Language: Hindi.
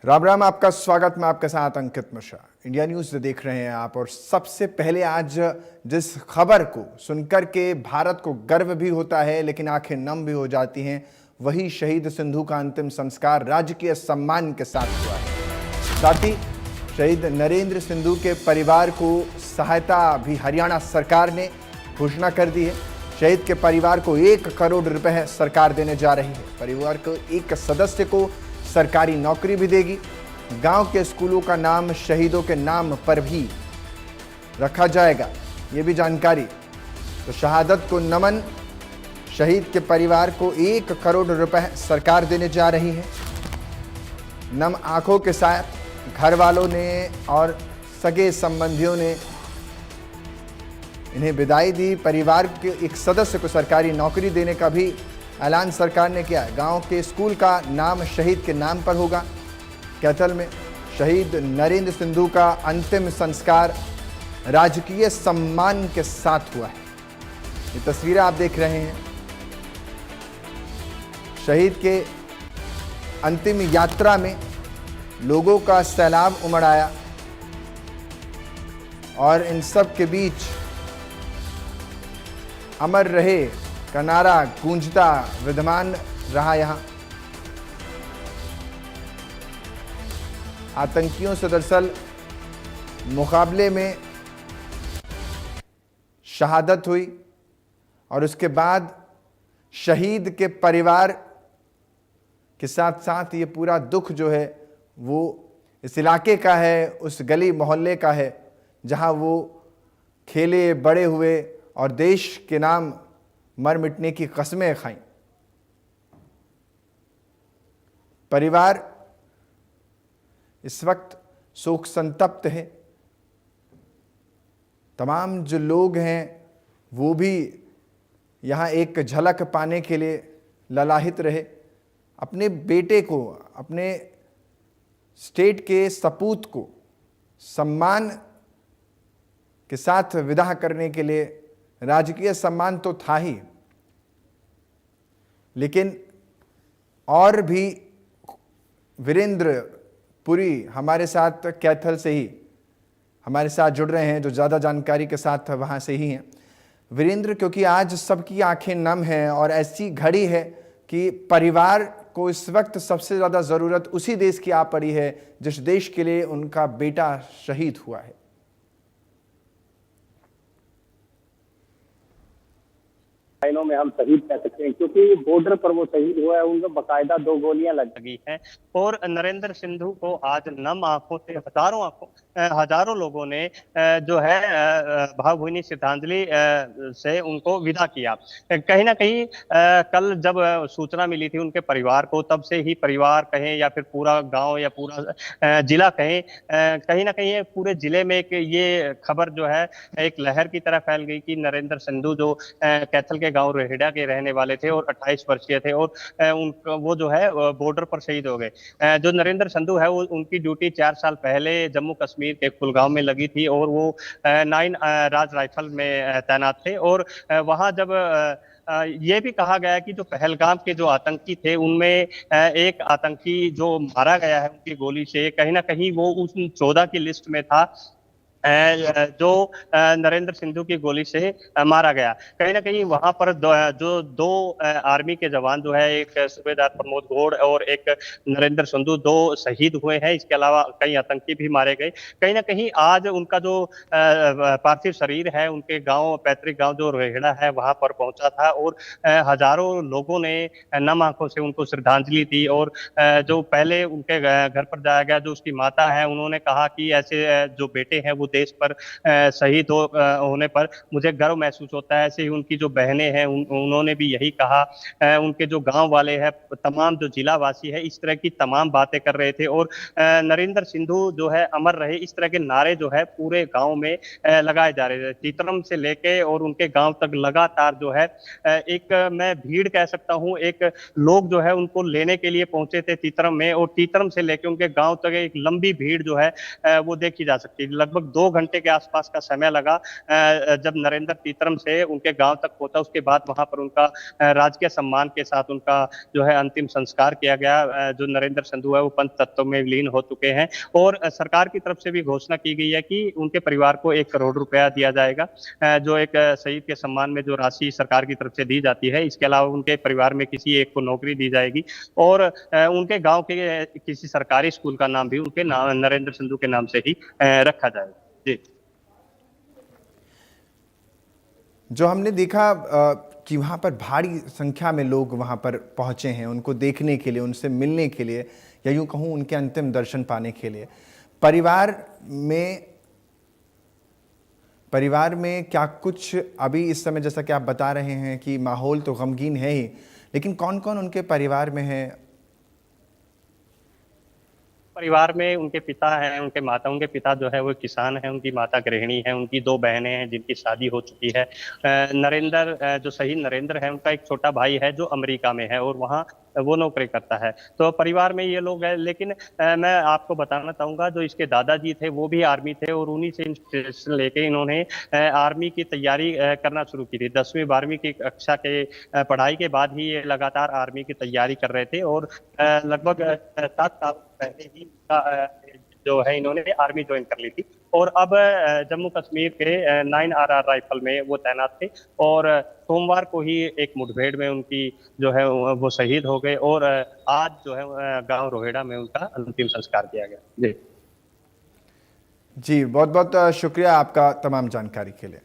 राम राम, आपका स्वागत। मैं आपके साथ अंकित मिश्रा। इंडिया न्यूज़ देख रहे हैं आप। और सबसे पहले आज जिस खबर को सुनकर के भारत को गर्व भी होता है लेकिन आंखें नम भी हो जाती हैं, वही शहीद सिंधु का अंतिम संस्कार राजकीय सम्मान के साथ हुआ है। साथ ही शहीद नरेंद्र सिंधु के परिवार को सहायता भी हरियाणा सरकार ने घोषणा कर दी है। शहीद के परिवार को 1 करोड़ रुपए सरकार देने जा रही है। परिवार को एक सदस्य को सरकारी नौकरी भी देगी। गांव के स्कूलों का नाम शहीदों के नाम पर भी रखा जाएगा, ये भी जानकारी। तो शहादत को नमन, शहीद के परिवार को 1 करोड़ रुपए सरकार देने जा रही है। नम आंखों के साथ घर वालों ने और सगे संबंधियों ने इन्हें विदाई दी। परिवार के एक सदस्य को सरकारी नौकरी देने का भी ऐलान सरकार ने किया है। गांव के स्कूल का नाम शहीद के नाम पर होगा। कैथल में शहीद नरेंद्र सिंधु का अंतिम संस्कार राजकीय सम्मान के साथ हुआ है। ये तस्वीरें आप देख रहे हैं। शहीद के अंतिम यात्रा में लोगों का सैलाब उमड़ आया और इन सब के बीच अमर रहे का नारा गूंजता विद्यमान रहा। यहां आतंकियों से दरअसल मुकाबले में शहादत हुई और उसके बाद शहीद के परिवार के साथ साथ ये पूरा दुख जो है वो इस इलाके का है, उस गली मोहल्ले का है जहां वो खेले बड़े हुए और देश के नाम मर मिटने की कस्में खाईं। परिवार इस वक्त शोक संतप्त है। तमाम जो लोग हैं वो भी यहाँ एक झलक पाने के लिए ललाहित रहे। अपने बेटे को, अपने स्टेट के सपूत को सम्मान के साथ विदा करने के लिए राजकीय सम्मान तो था ही, लेकिन और भी वीरेंद्र पुरी हमारे साथ कैथल से ही हमारे साथ जुड़ रहे हैं, जो ज़्यादा जानकारी के साथ वहाँ से ही हैं। वीरेंद्र, क्योंकि आज सबकी आंखें नम हैं और ऐसी घड़ी है कि परिवार को इस वक्त सबसे ज़्यादा ज़रूरत उसी देश की आ पड़ी है जिस देश के लिए उनका बेटा शहीद हुआ है। लाइनों में हम शहीद कह सकते हैं, क्योंकि बॉर्डर पर वो शहीद हुआ है। उनको बकायदा 2 गोलियां लगी हैं और नरेंद्र सिंधु को आज नम आंखों से हजारों लोगों ने जो है भावभीनी श्रद्धांजलि से उनको विदा किया। कहीं ना कहीं कल जब सूचना मिली थी उनके परिवार को, तब से ही परिवार कहें या फिर पूरा गांव या पूरा जिला कहें, कहीं ना कहीं पूरे जिले में एक ये खबर जो है एक लहर की तरह फैल गई कि नरेंद्र सिंधु जो कैथल के गांव रेहड़ा के रहने वाले थे और 28 वर्षीय थे और उनका वो जो है बॉर्डर पर शहीद हो गए। जो नरेंद्र संधू है वो उनकी ड्यूटी 4 साल पहले जम्मू कश्मीर के कुलगांव में लगी थी और वो 9 राज राइफल में तैनात थे। और वहां जब ये भी कहा गया कि जो पहलगाम के जो आतंकी थे उनमें एक आतंकी जो मारा गया है उनकी गोली से, कहीं ना कहीं वो उस 14 की लिस्ट में था जो नरेंद्र सिंधु की गोली से मारा गया। कहीं ना कहीं वहां पर जो 2 आर्मी के जवान जो है, एक सूबेदार प्रमोद गौड़ और एक नरेंद्र सिंधु, 2 शहीद हुए हैं। इसके अलावा कई आतंकी भी मारे गए। कहीं ना कहीं आज उनका जो पार्थिव शरीर है उनके गांव, पैतृक गांव जो रेहड़ा है वहां पर पहुंचा था और हजारों लोगों ने नम आंखों से उनको श्रद्धांजलि दी। और जो पहले उनके घर पर जाया गया, जो उसकी माता है, उन्होंने कहा कि ऐसे जो बेटे हैं वो देश पर शहीद होने पर मुझे गर्व महसूस होता है। ऐसे ही उनकी जो बहनें हैं उन्होंने भी यही कहा। उनके जो गांव वाले हैं, तमाम जो जिला वासी है, इस तरह की तमाम बातें कर रहे थे। और नरेंद्र सिंधु जो है अमर रहे, इस तरह के नारे जो है पूरे गांव में लगाए जा रहे थे। चित्रम से लेके और उनके गांव तक लगातार जो है एक मैं भीड़ कह सकता हूं, एक लोग जो है उनको लेने के लिए पहुंचे थे चित्रम में, और चित्रम से लेके उनके गांव तक एक लंबी भीड़ जो है वो देखी जा सकती है। लगभग 2 घंटे के आसपास का समय लगा जब नरेंद्र तीतरम से उनके गांव तक पहुंचा। उसके बाद वहां पर उनका राजकीय सम्मान के साथ उनका जो है अंतिम संस्कार किया गया। जो नरेंद्र संधू है वो पंच तत्व में विलीन हो चुके हैं और सरकार की तरफ से भी घोषणा की गई है कि उनके परिवार को 1 करोड़ रुपया दिया जाएगा, जो एक शहीद के सम्मान में जो राशि सरकार की तरफ से दी जाती है। इसके अलावा उनके परिवार में किसी एक को नौकरी दी जाएगी और उनके गांव के किसी सरकारी स्कूल का नाम भी उनके नाम नरेंद्र संधू के नाम से ही रखा जाएगा। जी। जो हमने देखा कि वहाँ पर भारी संख्या में लोग वहाँ पर पहुँचे हैं उनको देखने के लिए, उनसे मिलने के लिए, या यूँ कहूँ उनके अंतिम दर्शन पाने के लिए। परिवार में क्या कुछ अभी इस समय, जैसा कि आप बता रहे हैं कि माहौल तो गमगीन है ही, लेकिन कौन कौन उनके परिवार में है? परिवार में उनके पिता हैं, उनके पिता जो है वो किसान हैं, उनकी माता गृहिणी है, उनकी 2 बहनें हैं जिनकी शादी हो चुकी है। नरेंद्र जो शहीद नरेंद्र है उनका एक छोटा भाई है जो अमेरिका में है और वहाँ वो नौकरी करता है। तो परिवार में ये लोग हैं, लेकिन मैं आपको बताना चाहूंगा जो इसके दादाजी थे वो भी आर्मी थे और उन्हीं से इंस्पिरेशन लेके इन्होंने आर्मी की तैयारी करना शुरू की थी। 10वीं 12वीं की कक्षा के पढ़ाई के बाद ही ये लगातार आर्मी की तैयारी कर रहे थे और लगभग 7 साल पहले ही जो है इन्होंने आर्मी ज्वाइन कर ली थी और अब जम्मू कश्मीर के 9RR राइफल में वो तैनात थे और सोमवार को ही एक मुठभेड़ में उनकी जो है वो शहीद हो गए और आज जो है गांव रोहेड़ा में उनका अंतिम संस्कार किया गया। जी जी, बहुत बहुत शुक्रिया आपका तमाम जानकारी के लिए।